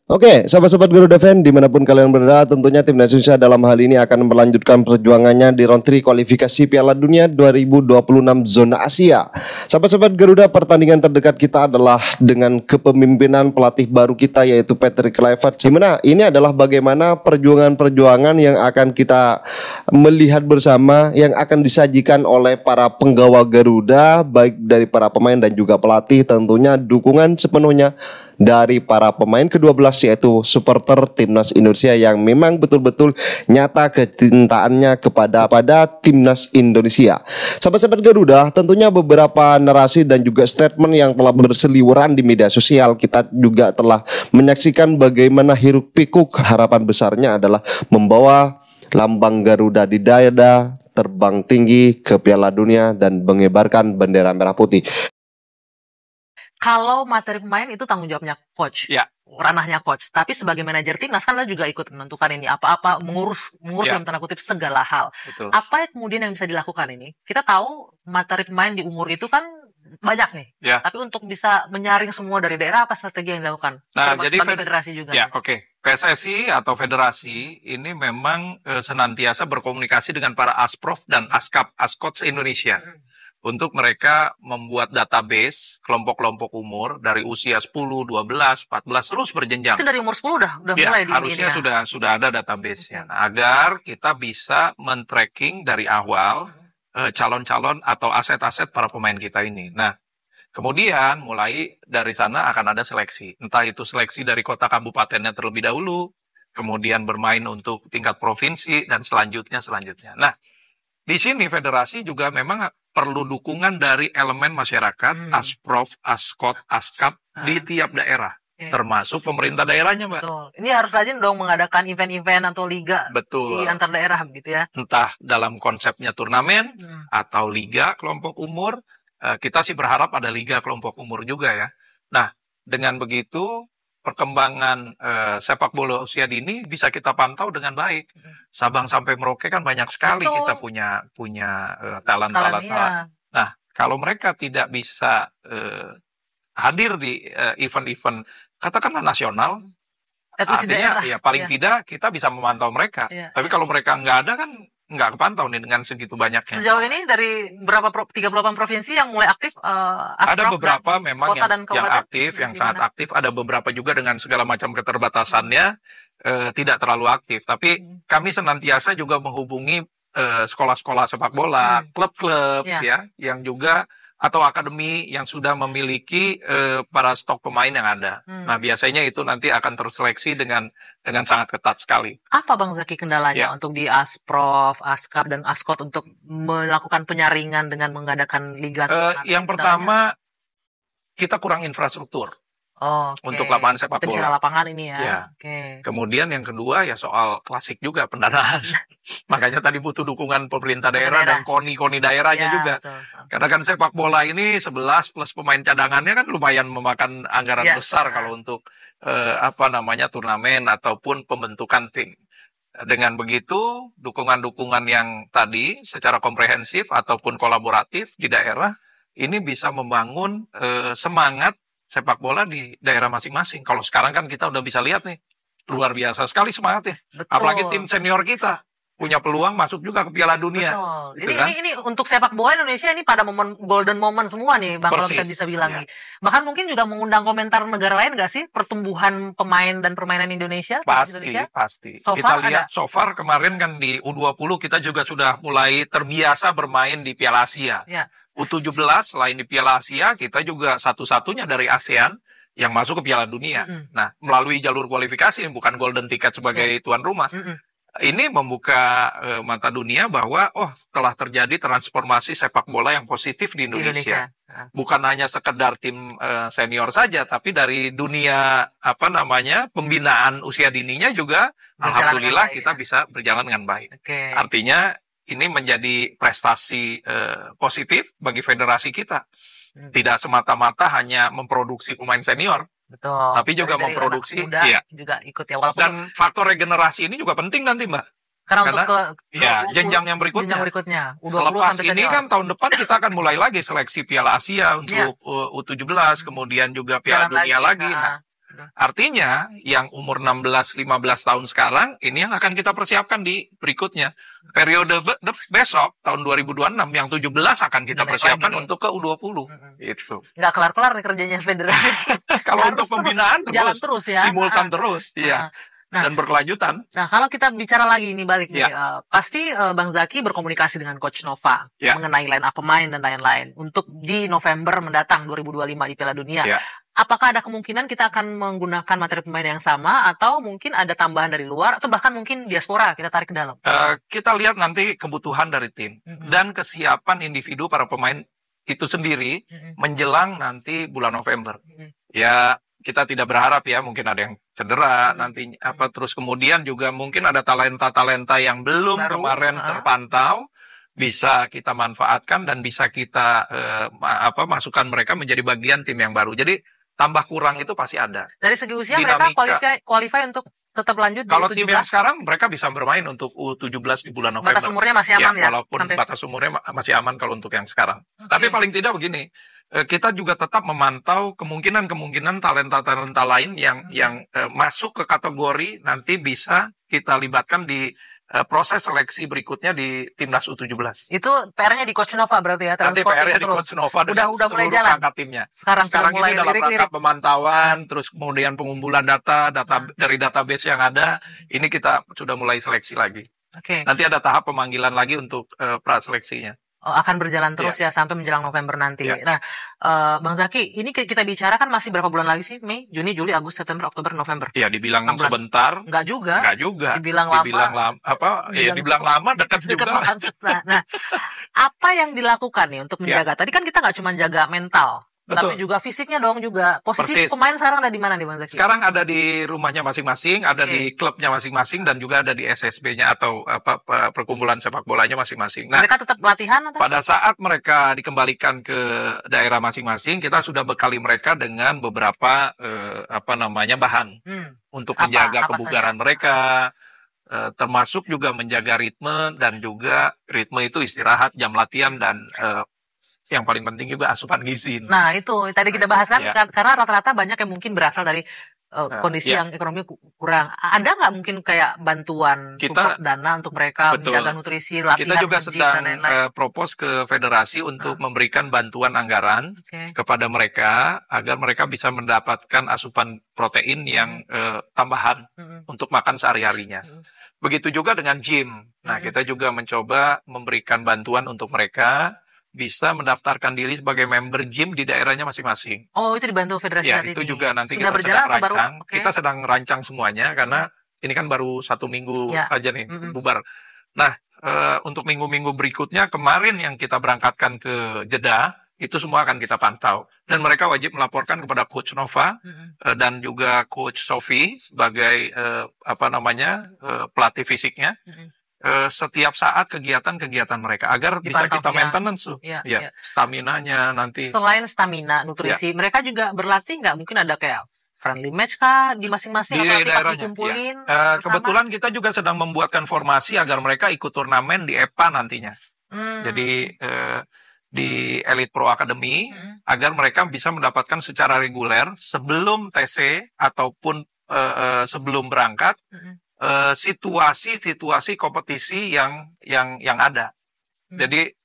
Oke, sahabat-sahabat Garuda Fan dimanapun kalian berada, tentunya timnas Indonesia dalam hal ini akan melanjutkan perjuangannya di round 3 kualifikasi Piala Dunia 2026 zona Asia. Sahabat-sahabat Garuda, pertandingan terdekat kita adalah dengan kepemimpinan pelatih baru kita yaitu Patrick Kluivert. Gimana? Ini adalah bagaimana perjuangan-perjuangan yang akan kita melihat bersama, yang akan disajikan oleh para penggawa Garuda, baik dari para pemain dan juga pelatih. Tentunya dukungan sepenuhnya dari para pemain ke-12 yaitu supporter timnas Indonesia yang memang betul-betul nyata kecintaannya kepada timnas Indonesia. Sahabat-sahabat Garuda, tentunya beberapa narasi dan juga statement yang telah berseliweran di media sosial, kita juga telah menyaksikan bagaimana hiruk pikuk harapan besarnya adalah membawa lambang Garuda di dada, terbang tinggi ke Piala Dunia dan mengibarkan bendera merah putih. Kalau materi pemain itu tanggung jawabnya coach, ya, ranahnya coach. Tapi sebagai manajer timnas kan Anda juga ikut menentukan ini, apa-apa mengurus ya, dalam tanda kutip segala hal. betul. Apa yang kemudian yang bisa dilakukan ini? Kita tahu materi pemain di umur itu kan banyak nih. Ya. Tapi untuk bisa menyaring semua dari daerah, apa strategi yang dilakukan? Nah, jadi federasi juga. Ya, oke. PSSI atau federasi ini memang senantiasa berkomunikasi dengan para asprof dan askot se-Indonesia. Untuk mereka membuat database kelompok-kelompok umur dari usia 10, 12, 14 terus berjenjang. Itu dari umur 10 udah ya, mulai di harusnya sudah ada database-nya. Nah, agar kita bisa men-tracking dari awal calon-calon atau aset-aset para pemain kita ini. Nah, kemudian mulai dari sana akan ada seleksi. Entah itu seleksi dari kota kabupatennya terlebih dahulu, kemudian bermain untuk tingkat provinsi dan selanjutnya. Nah, di sini federasi juga memang perlu dukungan dari elemen masyarakat, asprof, askot, askap di tiap daerah, termasuk pemerintah daerahnya, Mbak. Betul. Ini harus rajin dong mengadakan event-event atau liga di antar daerah begitu ya. Entah dalam konsepnya turnamen atau liga kelompok umur, kita sih berharap ada liga kelompok umur juga ya. Nah, dengan begitu perkembangan sepak bola usia dini bisa kita pantau dengan baik. Sabang sampai Merauke kan banyak sekali. Betul. Kita punya talent-talent. Nah, kalau mereka tidak bisa hadir di event-event katakanlah nasional, artinya ya paling tidak kita bisa memantau mereka. Tapi kalau mereka nggak ada kan nggak kepantau nih dengan segitu banyaknya. Sejauh ini dari berapa 38 provinsi yang mulai aktif? Ada beberapa memang yang aktif, yang sangat aktif. Ada beberapa juga dengan segala macam keterbatasannya tidak terlalu aktif. Tapi kami senantiasa juga menghubungi sekolah-sekolah sepak bola, klub-klub ya, yang juga atau akademi yang sudah memiliki para stok pemain yang ada. Nah, biasanya itu nanti akan terseleksi dengan sangat ketat sekali. Apa Bang Zaki kendalanya untuk di Asprof, Askap, dan Askot untuk melakukan penyaringan dengan mengadakan liga? Yang pertama, kita kurang infrastruktur. Untuk lapangan sepak bola. Lapangan ini ya. Kemudian yang kedua ya soal klasik juga pendanaan. Makanya tadi butuh dukungan pemerintah daerah dan koni daerahnya juga. Betul. Karena kan sepak bola ini 11 plus pemain cadangannya kan lumayan memakan anggaran besar kalau untuk turnamen ataupun pembentukan tim. Dengan begitu dukungan-dukungan yang tadi secara komprehensif ataupun kolaboratif di daerah ini bisa membangun semangat sepak bola di daerah masing-masing. Kalau sekarang kan kita udah bisa lihat nih, luar biasa sekali semangatnya. Betul. Apalagi tim senior kita punya peluang masuk juga ke Piala Dunia. Gitu ini untuk sepak bola Indonesia ini pada momen golden moment semua nih, Bang, kalau kita bisa bilang nih. Bahkan mungkin juga mengundang komentar negara lain nggak sih pertumbuhan pemain dan permainan Indonesia? Pasti. Kita lihat so far kemarin kan di U20 kita juga sudah mulai terbiasa bermain di Piala Asia. U17 selain di Piala Asia, kita juga satu-satunya dari ASEAN yang masuk ke Piala Dunia. Nah, melalui jalur kualifikasi, bukan golden ticket sebagai tuan rumah. Ini membuka mata dunia bahwa telah terjadi transformasi sepak bola yang positif di Indonesia. Bukan hanya sekedar tim senior saja, tapi dari dunia pembinaan usia dininya juga alhamdulillah kita bisa berjalan dengan baik. Artinya ini menjadi prestasi positif bagi federasi kita. Tidak semata-mata hanya memproduksi pemain senior, tapi juga memproduksi juga ikut ya. Dan faktor regenerasi ini juga penting nanti, Mbak. Karena untuk jenjang yang berikutnya. Selepas ini kan tahun depan kita akan mulai lagi seleksi Piala Asia untuk U17, kemudian juga Piala Dunia lagi. Nah, Artinya yang umur 16-15 tahun sekarang ini yang akan kita persiapkan di berikutnya. Periode besok tahun 2026 yang 17 akan kita persiapkan untuk ke U20. Itu. Nggak kelar-kelar nih kerjanya federasi. Kalau untuk pembinaan jalan terus ya. Simultan terus. Iya. Dan berkelanjutan. Nah, kalau kita bicara lagi ini balik nih, pasti Bang Zaki berkomunikasi dengan Coach Nova mengenai line up pemain dan lain-lain untuk di November mendatang 2025 di Piala Dunia. Apakah ada kemungkinan kita akan menggunakan materi pemain yang sama atau mungkin ada tambahan dari luar atau bahkan mungkin diaspora kita tarik ke dalam? Kita lihat nanti kebutuhan dari tim dan kesiapan individu para pemain itu sendiri menjelang nanti bulan November. Ya, kita tidak berharap ya mungkin ada yang cedera nanti terus kemudian juga mungkin ada talenta-talenta yang belum kemarin terpantau bisa kita manfaatkan dan bisa kita masukkan mereka menjadi bagian tim yang baru. Jadi tambah kurang itu pasti ada. Dari segi usia dinamika, mereka qualify untuk tetap lanjut di kalau U17. Tim yang sekarang mereka bisa bermain untuk U17 di bulan November. Batas umurnya masih aman ya? Walaupun batas umurnya masih aman kalau untuk yang sekarang. Tapi paling tidak begini, kita juga tetap memantau kemungkinan talenta-talenta lain yang masuk ke kategori nanti bisa kita libatkan di proses seleksi berikutnya di Timnas U17. Itu PR-nya di Coach Nova berarti ya? Nanti PR-nya di Coach Nova dengan udah mulai jalan perangkat timnya. Sekarang ini dalam rangka pemantauan, terus kemudian pengumpulan data dari database yang ada, ini kita sudah mulai seleksi lagi. Nanti ada tahap pemanggilan lagi untuk praseleksinya. Akan berjalan terus ya sampai menjelang November nanti. Nah, Bang Zaki, ini kita bicara kan masih berapa bulan lagi sih? Mei, Juni, Juli, Agustus, September, Oktober, November. Iya, dibilang sebentar. Enggak juga. Dibilang lama, dekat juga. Nah, apa yang dilakukan nih untuk menjaga? Tadi kan kita nggak cuma jaga mental. Betul. Tapi juga fisiknya dong juga. Posisi pemain sekarang ada di mana nih Bang Zaki? Sekarang ada di rumahnya masing-masing, ada di klubnya masing-masing dan juga ada di SSB-nya atau perkumpulan sepak bolanya masing-masing. Nah, mereka tetap latihan atau? Pada saat mereka dikembalikan ke daerah masing-masing, kita sudah bekali mereka dengan beberapa bahan untuk menjaga kebugaran mereka. Termasuk juga menjaga ritme dan juga ritme itu istirahat, jam latihan dan yang paling penting juga asupan gizi. Nah itu tadi kita bahas kan karena rata-rata banyak yang mungkin berasal dari kondisi yang ekonomi kurang. Ada nggak mungkin kayak bantuan support dana untuk mereka menjaga nutrisi, latihan, kita juga sedang propose ke federasi untuk memberikan bantuan anggaran kepada mereka agar mereka bisa mendapatkan asupan protein yang tambahan untuk makan sehari-harinya. Begitu juga dengan gym. Nah kita juga mencoba memberikan bantuan untuk mereka bisa mendaftarkan diri sebagai member gym di daerahnya masing-masing. Oh, itu dibantu federasi saat ini? Itu juga nanti sudah kita sedang rancang. Kita sedang rancang semuanya karena ini kan baru 1 minggu aja nih bubar. Nah, untuk minggu-minggu berikutnya kemarin yang kita berangkatkan ke Jeddah itu semua akan kita pantau dan mereka wajib melaporkan kepada Coach Nova dan juga Coach Sofi sebagai pelatih fisiknya. Setiap saat kegiatan-kegiatan mereka agar bisa kita maintenance stamina-nya nanti. Selain stamina, nutrisi, mereka juga berlatih nggak? Mungkin ada kayak friendly match kah di masing-masing di atau pas dikumpulin? Kebetulan kita juga sedang membuatkan formasi agar mereka ikut turnamen di EPA nantinya. Jadi di Elite Pro Academy agar mereka bisa mendapatkan secara reguler sebelum TC ataupun sebelum berangkat. Situasi kompetisi yang ada. Jadi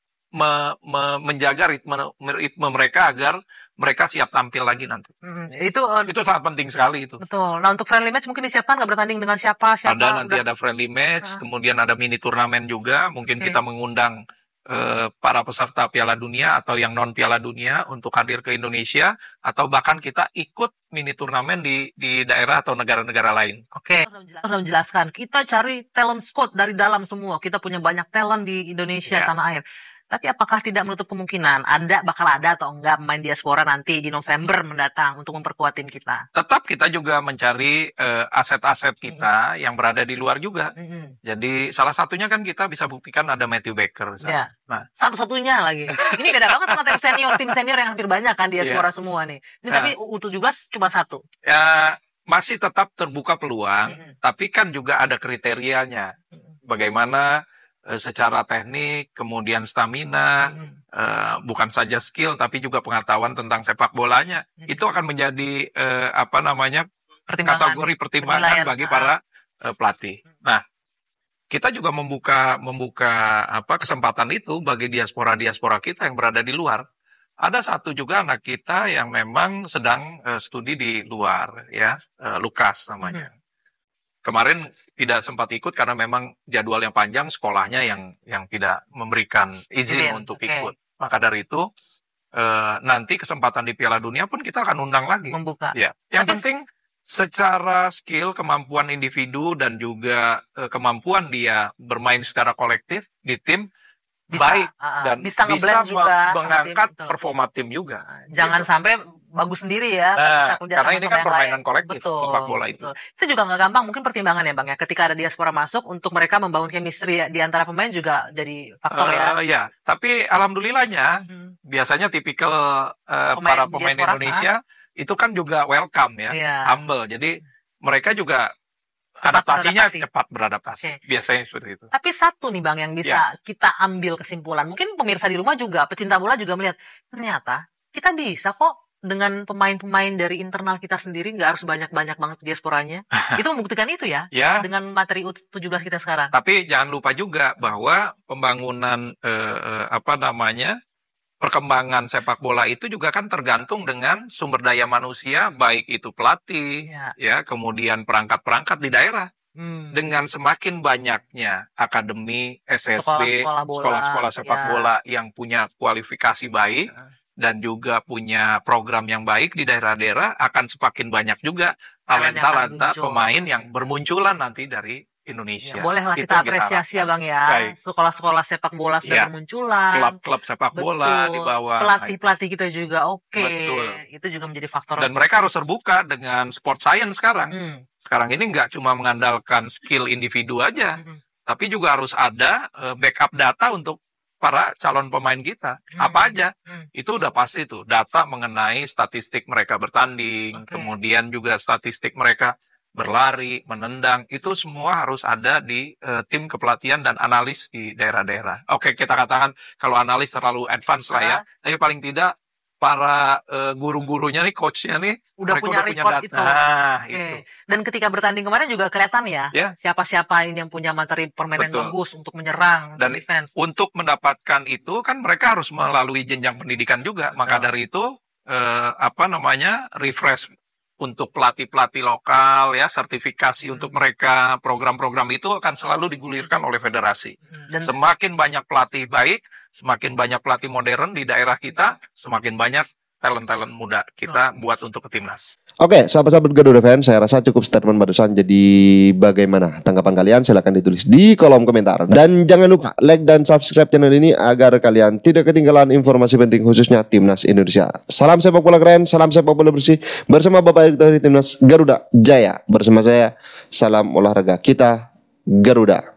menjaga ritme mereka agar mereka siap tampil lagi nanti. Itu sangat penting sekali itu. Betul. Nah untuk friendly match mungkin disiapkan nggak bertanding dengan siapa? Ada friendly match, kemudian ada mini turnamen juga. Mungkin kita mengundang para peserta Piala Dunia atau yang non Piala Dunia untuk hadir ke Indonesia atau bahkan kita ikut mini turnamen di daerah atau negara-negara lain. Sudah menjelaskan kita cari talent scout dari dalam semua. Kita punya banyak talent di Indonesia tanah air. Tapi apakah tidak menutup kemungkinan bakal ada atau enggak pemain diaspora nanti di November mendatang untuk memperkuat tim kita? Tetap kita juga mencari aset-aset kita yang berada di luar juga. Jadi salah satunya kan kita bisa buktikan ada Matthew Baker. Nah, satu-satunya lagi. Ini beda banget sama tim senior yang hampir banyak kan diaspora semua nih. Ini tapi U17 cuma satu. Masih tetap terbuka peluang, tapi kan juga ada kriterianya. Bagaimana secara teknik, kemudian stamina, bukan saja skill, tapi juga pengetahuan tentang sepak bolanya. Itu akan menjadi kategori pertimbangan bagi para pelatih. Nah, kita juga membuka kesempatan itu bagi diaspora kita yang berada di luar. Ada satu juga anak kita yang memang sedang studi di luar, ya, Lukas namanya. Kemarin tidak sempat ikut karena memang jadwal yang panjang, sekolahnya yang tidak memberikan izin untuk ikut. Maka dari itu nanti kesempatan di Piala Dunia pun kita akan undang lagi. Membuka. Ya. Yang penting secara skill, kemampuan individu dan juga kemampuan dia bermain secara kolektif di tim baik dan bisa mengangkat performa tim juga. Jangan sampai bagus sendiri ya. Karena ini kan permainan kolektif sepak bola itu. Itu juga nggak gampang, mungkin pertimbangan ya Bang ya. Ketika ada diaspora masuk untuk mereka membangun chemistry di antara pemain juga jadi faktor ya. Ya, tapi alhamdulillahnya biasanya tipikal para pemain Indonesia itu kan juga welcome ya, humble. Jadi mereka juga adaptasinya cepat beradaptasi. Biasanya seperti itu. Tapi satu nih Bang yang bisa kita ambil kesimpulan. Mungkin pemirsa di rumah juga, pecinta bola juga melihat, ternyata kita bisa kok dengan pemain-pemain dari internal kita sendiri, nggak harus banyak-banyak banget diasporanya. Itu membuktikan itu ya, dengan materi U17 kita sekarang. Tapi jangan lupa juga bahwa pembangunan perkembangan sepak bola itu juga kan tergantung dengan sumber daya manusia, baik itu pelatih, ya kemudian perangkat-perangkat di daerah. Dengan semakin banyaknya akademi, SSB, sekolah-sekolah sepak bola yang punya kualifikasi baik, dan juga punya program yang baik di daerah-daerah, akan semakin banyak juga talenta pemain yang bermunculan nanti dari Indonesia. Bolehlah kita apresiasi ya Bang ya. Sekolah-sekolah sepak bola sudah bermunculan. Klub-klub sepak bola di bawah. Pelatih-pelatih kita juga Itu juga menjadi faktor. Dan mereka harus terbuka dengan sport science sekarang. Sekarang ini nggak cuma mengandalkan skill individu aja, tapi juga harus ada backup data untuk para calon pemain kita. Apa aja? Itu udah pasti tuh. Data mengenai statistik mereka bertanding, kemudian juga statistik mereka berlari, menendang, itu semua harus ada di tim kepelatihan dan analis di daerah-daerah. Oke, kita katakan kalau analis terlalu advance lah ya, tapi paling tidak para guru-gurunya nih, coachnya nih, udah punya report data. Itu. Dan ketika bertanding kemarin juga kelihatan ya, siapa-siapa yang punya materi permainan bagus untuk menyerang, dan defense. Untuk mendapatkan itu kan mereka harus melalui jenjang pendidikan juga. Maka dari itu refresh untuk pelatih-pelatih lokal ya, sertifikasi untuk mereka, program-program itu akan selalu digulirkan oleh federasi. Dan semakin banyak pelatih baik, semakin banyak pelatih modern di daerah kita, semakin banyak talent-talent muda kita buat untuk ke timnas. Oke, sahabat-sahabat Garuda Fans, saya rasa cukup statement barusan. Jadi bagaimana tanggapan kalian? Silahkan ditulis di kolom komentar. Dan jangan lupa like dan subscribe channel ini agar kalian tidak ketinggalan informasi penting khususnya timnas Indonesia. Salam sepak bola keren, salam sepak bola bersih. Bersama Bapak Erick Thohir, timnas Garuda Jaya. Bersama saya, salam olahraga kita Garuda.